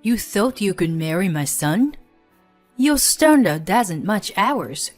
You thought you could marry my son? Your standard doesn't match ours.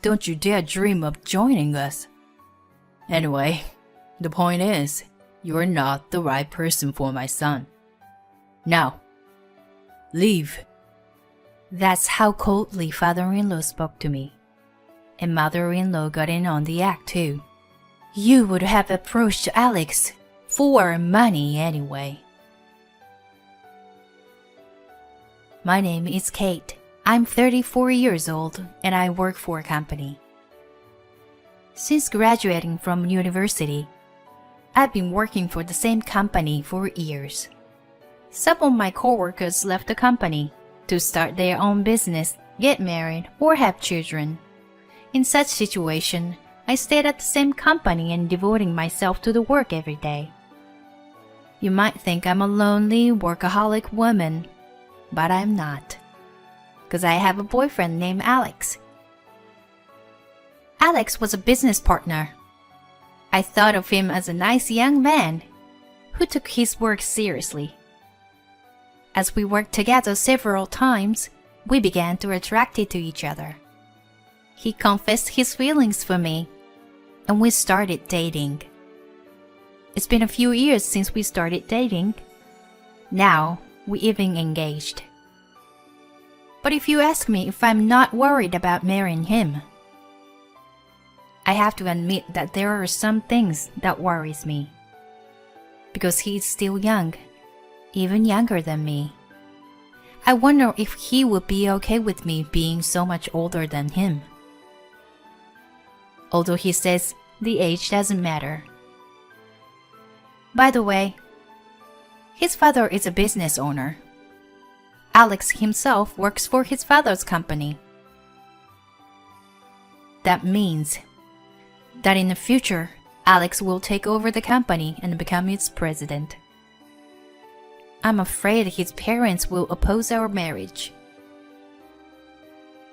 Don't you dare dream of joining us. Anyway, the point is, you're not the right person for my son. Now, leave. That's how coldly father-in-law spoke to me. And mother-in-law got in on the act too. You would have approached Alex for money anyway. My name is Kate. I'm 34 years old and I work for a company. Since graduating from university, I've been working for the same company for years. Some of my coworkers left the company to start their own business, get married, or have children. In such situation, I stayed at the same company and devoting myself to the work every day. You might think I'm a lonely, workaholic woman, but I'm not. Because I have a boyfriend named Alex. Alex was a business partner. I thought of him as a nice young man who took his work seriously. As we worked together several times, we began to attract to each other. He confessed his feelings for me, and we started dating. It's been a few years since we started dating. Now, we even engaged. But if you ask me if I'm not worried about marrying him, I have to admit that there are some things that worries me. Because he's still young, even younger than me. I wonder if he would be okay with me being so much older than him. Although he says the age doesn't matter. By the way, his father is a business owner. Alex himself works for his father's company. That means that in the future, Alex will take over the company and become its president. I'm afraid his parents will oppose our marriage.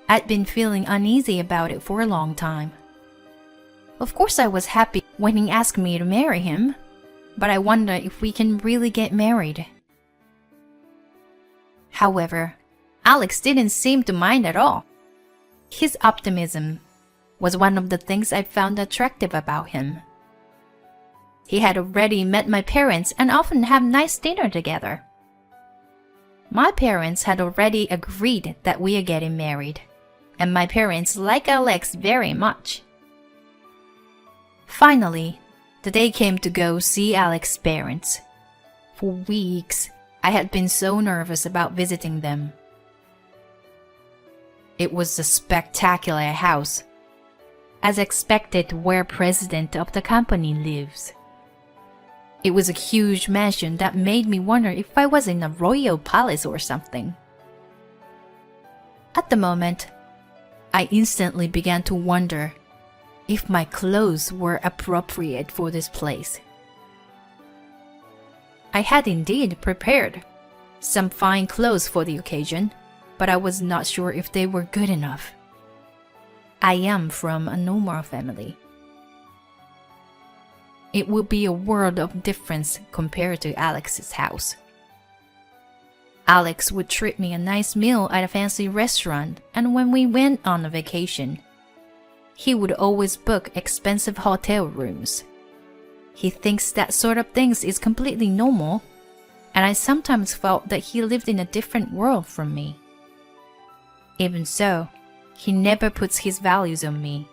I'd been feeling uneasy about it for a long time. Of course I was happy when he asked me to marry him, but I wonder if we can really get married. However, Alex didn't seem to mind at all. His optimism was one of the things I found attractive about him. He had already met my parents and often have nice dinner together. My parents had already agreed that we are getting married, and my parents like Alex very much. Finally, the day came to go see Alex's parents. For weeks, I had been so nervous about visiting them. It was a spectacular house, as expected where president of the company lives. It was a huge mansion that made me wonder if I was in a royal palace or something. At the moment, I instantly began to wonder if my clothes were appropriate for this place. I had indeed prepared some fine clothes for the occasion, but I was not sure if they were good enough. I am from a normal family. It would be a world of difference compared to Alex's house. Alex would treat me a nice meal at a fancy restaurant, and when we went on a vacation, he would always book expensive hotel rooms. He thinks that sort of things is completely normal, and I sometimes felt that he lived in a different world from me. Even so, he never puts his values on me,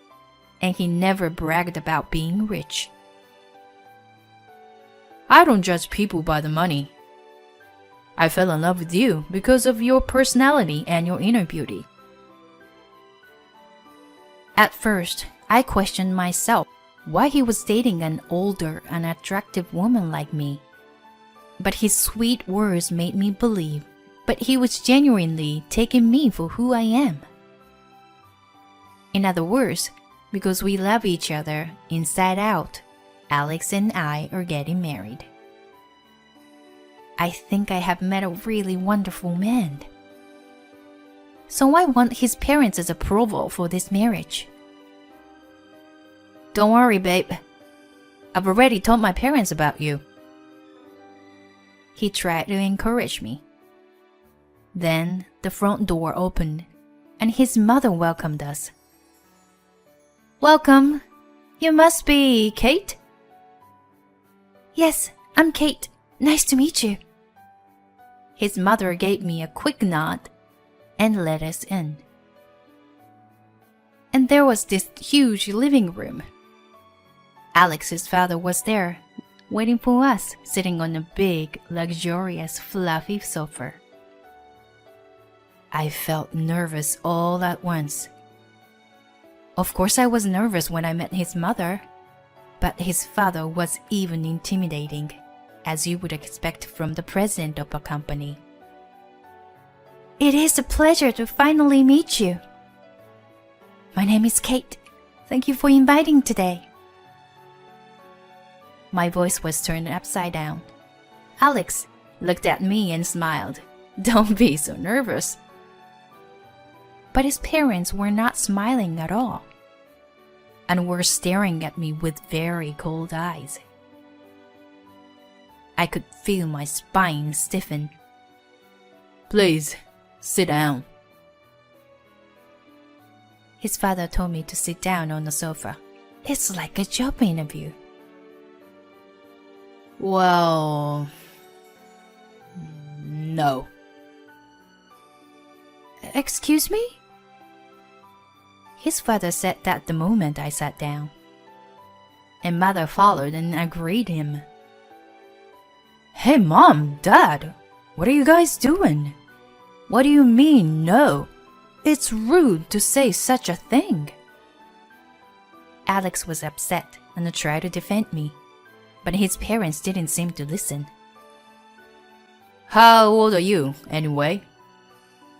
and he never bragged about being rich. I don't judge people by the money. I fell in love with you because of your personality and your inner beauty. At first, I questioned myself why he was dating an older and attractive woman like me. But his sweet words made me believe that he was genuinely taking me for who I am. In other words, because we love each other inside out, Alex and I are getting married. I think I have met a really wonderful man. So I want his parents' approval for this marriage. Don't worry, babe. I've already told my parents about you. He tried to encourage me. Then the front door opened, and his mother welcomed us. "Welcome. You must be Kate?" "Yes, I'm Kate. Nice to meet you." His mother gave me a quick nod and let us in. And there was this huge living room. Alex's father was there, waiting for us, sitting on a big, luxurious, fluffy sofa. I felt nervous all at once. Of course I was nervous when I met his mother, but his father was even intimidating, as you would expect from the president of a company. "It is a pleasure to finally meet you. My name is Kate. Thank you for inviting today." My voice was turned upside down. Alex looked at me and smiled. "Don't be so nervous." But his parents were not smiling at all, and were staring at me with very cold eyes. I could feel my spine stiffen. "Please, sit down." His father told me to sit down on the sofa. It's like a job interview. "Well, no." "Excuse me?" His father said that the moment I sat down, and mother followed and agreed him. "Hey, Mom, Dad, what are you guys doing? What do you mean, no? It's rude to say such a thing." Alex was upset and tried to defend me, but his parents didn't seem to listen. "How old are you, anyway?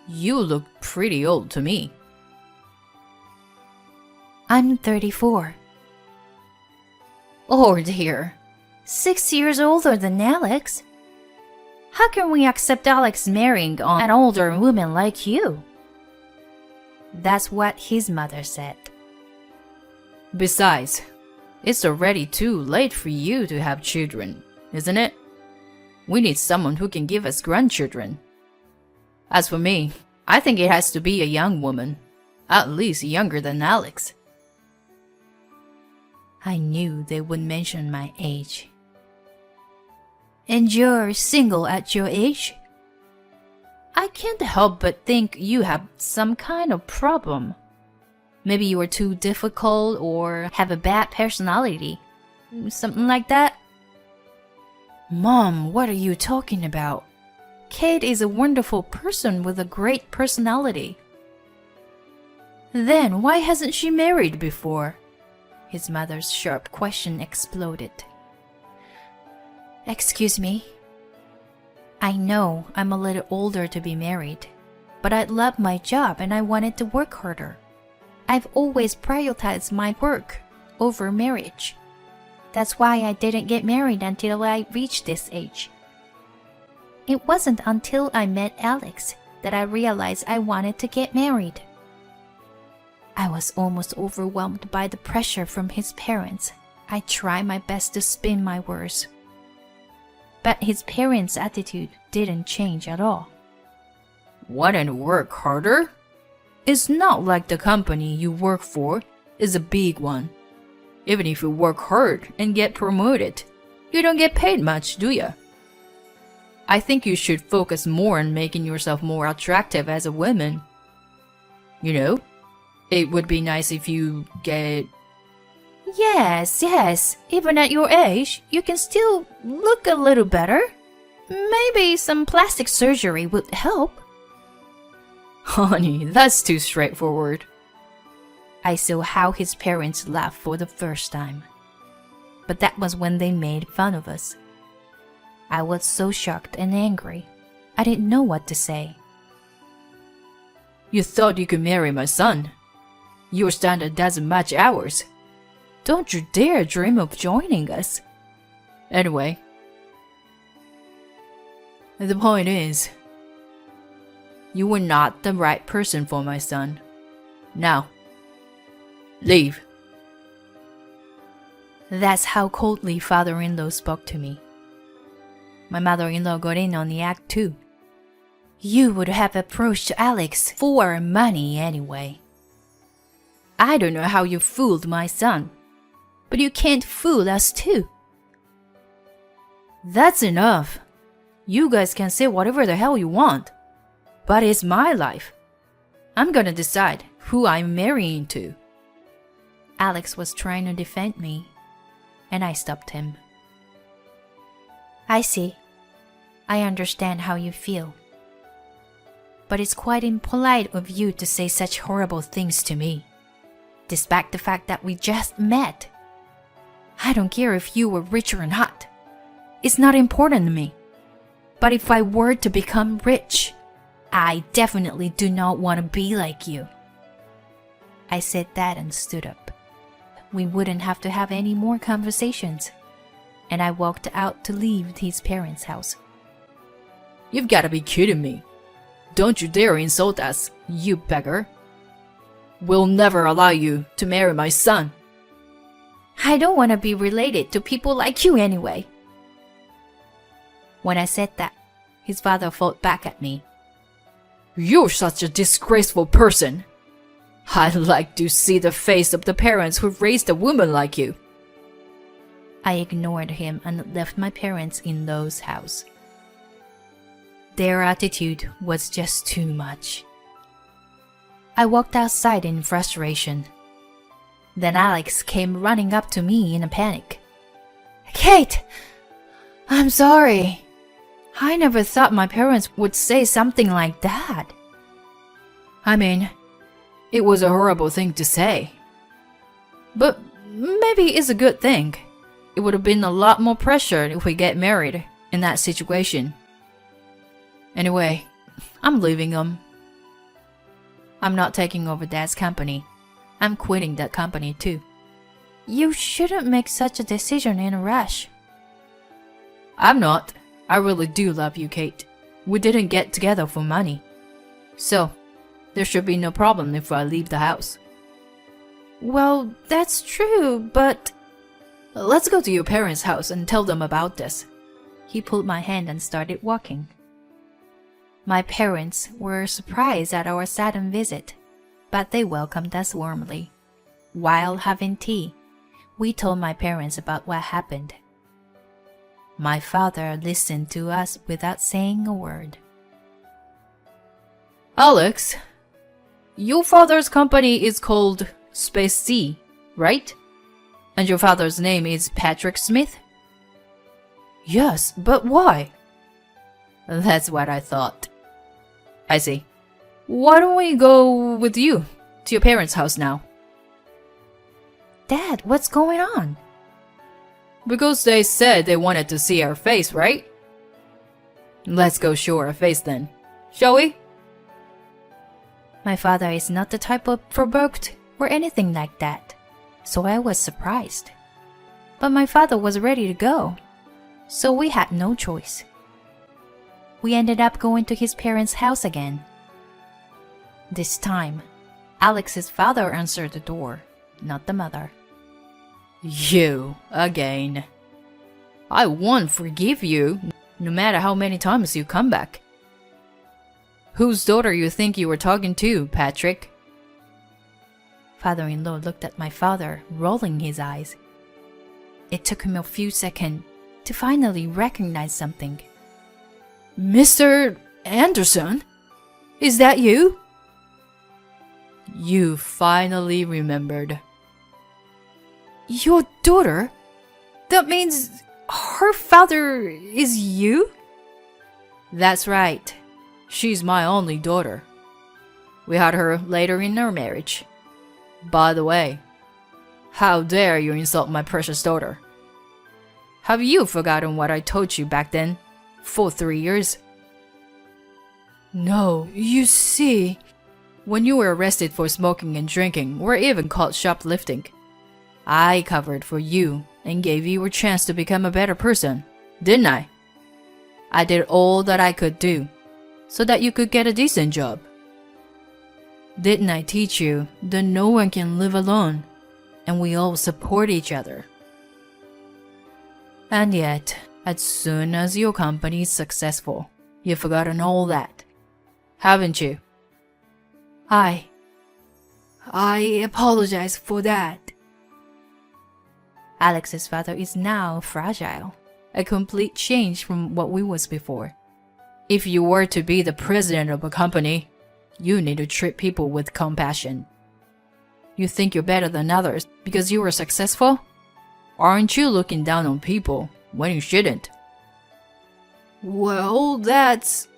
You look pretty old to me." "I'm 34. "Oh dear, 6 years older than Alex. How can we accept Alex marrying on an older woman like you?" That's what his mother said. "Besides, it's already too late for you to have children, isn't it? We need someone who can give us grandchildren. As for me, I think it has to be a young woman, at least younger than Alex." I knew they would mention my age. "And you're single at your age?" "I can't help but think you have some kind of problem. Maybe you are too difficult or have a bad personality. Something like that." "Mom, what are you talking about? Kate is a wonderful person with a great personality." "Then why hasn't she married before?" His mother's sharp question exploded. "Excuse me. I know I'm a little older to be married, but I love my job and I wanted to work harder. I've always prioritized my work over marriage. That's why I didn't get married until I reached this age. It wasn't until I met Alex that I realized I wanted to get married." I was almost overwhelmed by the pressure from his parents. I tried my best to spin my words. But his parents' attitude didn't change at all. "Want to work harder? It's not like the company you work for is a big one. Even if you work hard and get promoted, you don't get paid much, do you? I think you should focus more on making yourself more attractive as a woman. You know, it would be nice if you get..." Yes, even at your age, you can still look a little better. Maybe some plastic surgery would help." "Honey, that's too straightforward." I saw how his parents laughed for the first time. But that was when they made fun of us. I was so shocked and angry. I didn't know what to say. "You thought you could marry my son? Your standard doesn't match ours. Don't you dare dream of joining us. Anyway, the point is, you were not the right person for my son. Now, leave." That's how coldly father-in-law spoke to me. My mother-in-law got in on the act too. You would have approached Alex for money anyway. I don't know how you fooled my son, but you can't fool us too. That's enough. You guys can say whatever the hell you want, but it's my life. I'm gonna decide who I'm marrying to. Alex was trying to defend me, and I stopped him. I see. I understand how you feel. But it's quite impolite of you to say such horrible things to me, despite the fact that we just met. I don't care if you were rich or not. It's not important to me. But if I were to become rich, I definitely do not want to be like you. I said that and stood up. We wouldn't have to have any more conversations, and I walked out to leave his parents' house. You've got to be kidding me. Don't you dare insult us, you beggar. We'll never allow you to marry my son. I don't want to be related to people like you anyway. When I said that, his father fought back at me. You're such a disgraceful person. I'd like to see the face of the parents who raised a woman like you. I ignored him and left my parents in Lo's house. Their attitude was just too much. I walked outside in frustration. Then Alex came running up to me in a panic. Kate! I'm sorry. I never thought my parents would say something like that. I mean, it was a horrible thing to say. But maybe it's a good thing. It would have been a lot more pressure if we get married in that situation. Anyway, I'm leaving them. I'm not taking over Dad's company. I'm quitting that company too. You shouldn't make such a decision in a rush. I'm not. I really do love you, Kate. We didn't get together for money. So, there should be no problem if I leave the house. Well, that's true, but... Let's go to your parents' house and tell them about this. He pulled my hand and started walking. My parents were surprised at our sudden visit, but they welcomed us warmly. While having tea, we told my parents about what happened. My father listened to us without saying a word. Alex, your father's company is called Space C, right? And your father's name is Patrick Smith? Yes, but why? That's what I thought. I see. Why don't we go with you to your parents' house now? Dad, what's going on? Because they said they wanted to see our face, right? Let's go show our face then, shall we? My father is not the type of provoked or anything like that, so I was surprised. But my father was ready to go, so we had no choice. We ended up going to his parents' house again. This time, Alex's father answered the door, not the mother. You, again. I won't forgive you, no matter how many times you come back. Whose daughter you think you were talking to, Patrick? Father-in-law looked at my father, rolling his eyes. It took him a few seconds to finally recognize something. Mr. Anderson? Is that you? You finally remembered. Your daughter? That means her father is you? That's right. She's my only daughter. We had her later in our marriage. By the way, how dare you insult my precious daughter? Have you forgotten what I told you back then, for 3 years? No, you see, when you were arrested for smoking and drinking, or even caught shoplifting, I covered for you and gave you a chance to become a better person, didn't I? I did all that I could do, so that you could get a decent job. Didn't I teach you that no one can live alone, and we all support each other? And yet, as soon as your company is successful, you've forgotten all that, haven't you? I apologize for that. Alex's father is now fragile, a complete change from what we was before. If you were to be the president of a company, you need to treat people with compassion. You think you're better than others because you were successful? Aren't you looking down on people when you shouldn't? Well, that's...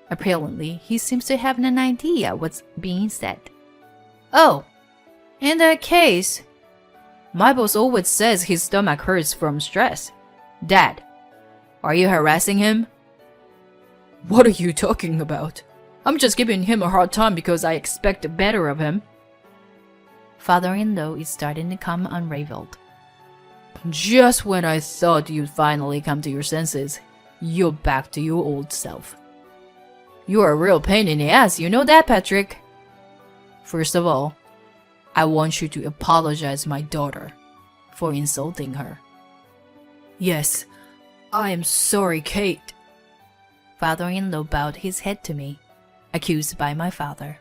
Apparently, he seems to have an idea what's being said. Oh, in that case, my boss always says his stomach hurts from stress. Dad, are you harassing him? What are you talking about? I'm just giving him a hard time because I expect better of him. Father-in-law is starting to come unraveled. Just when I thought you'd finally come to your senses, you're back to your old self. You're a real pain in the ass, you know that, Patrick? First of all, I want you to apologize to my daughter for insulting her. Yes, I am sorry, Kate. Father-in-law bowed his head to me, accused by my father.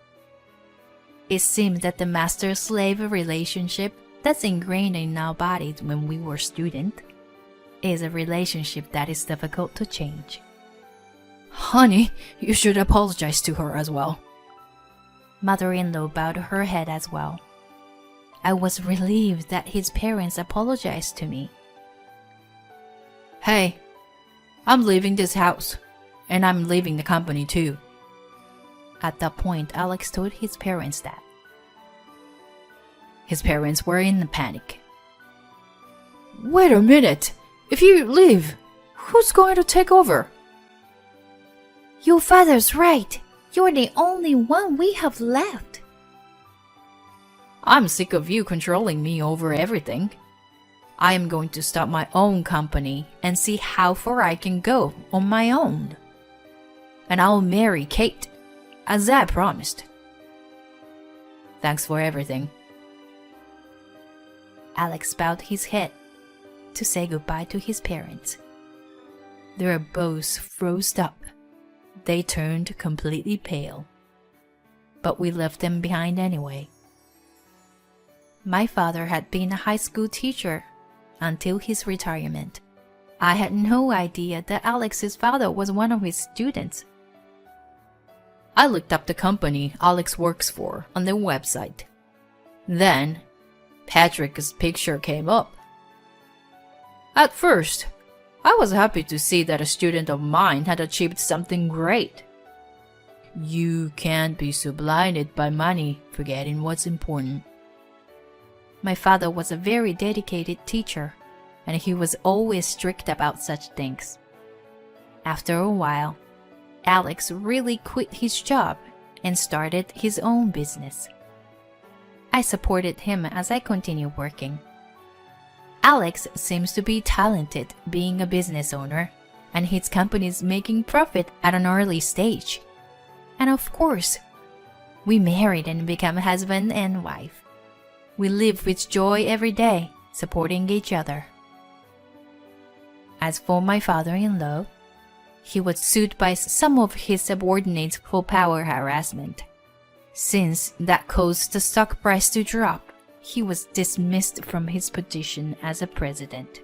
It seemed that the master-slave relationship that's ingrained in our bodies when we were students is a relationship that is difficult to change. Honey, you should apologize to her as well. Mother-in-law bowed her head as well. I was relieved that his parents apologized to me. Hey, I'm leaving this house, and I'm leaving the company too. At that point, Alex told his parents that. His parents were in a panic. Wait a minute! If you leave, who's going to take over? Your father's right. You're the only one we have left. I'm sick of you controlling me over everything. I am going to start my own company and see how far I can go on my own. And I'll marry Kate, as I promised. Thanks for everything. Alex bowed his head to say goodbye to his parents. They were both froze up. They turned completely pale. But we left them behind anyway. My father had been a high school teacher until his retirement. I had no idea that Alex's father was one of his students. I looked up the company Alex works for on their website. Then, Patrick's picture came up. At first, I was happy to see that a student of mine had achieved something great. You can't be so blinded by money, forgetting what's important. My father was a very dedicated teacher, and he was always strict about such things. After a while, Alex really quit his job and started his own business. I supported him as I continued working. Alex seems to be talented being a business owner, and his company is making profit at an early stage. And of course, we married and became husband and wife. We live with joy every day, supporting each other. As for my father-in-law, he was sued by some of his subordinates for power harassment. Since that caused the stock price to drop, he was dismissed from his position as a president.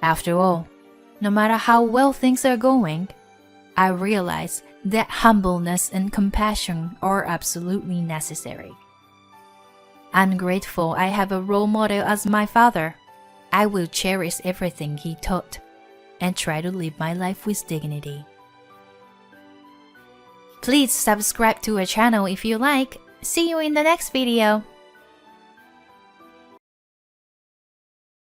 After all, no matter how well things are going, I realize that humbleness and compassion are absolutely necessary. I'm grateful I have a role model as my father. I will cherish everything he taught and try to live my life with dignity. Please subscribe to our channel if you like. See you in the next video.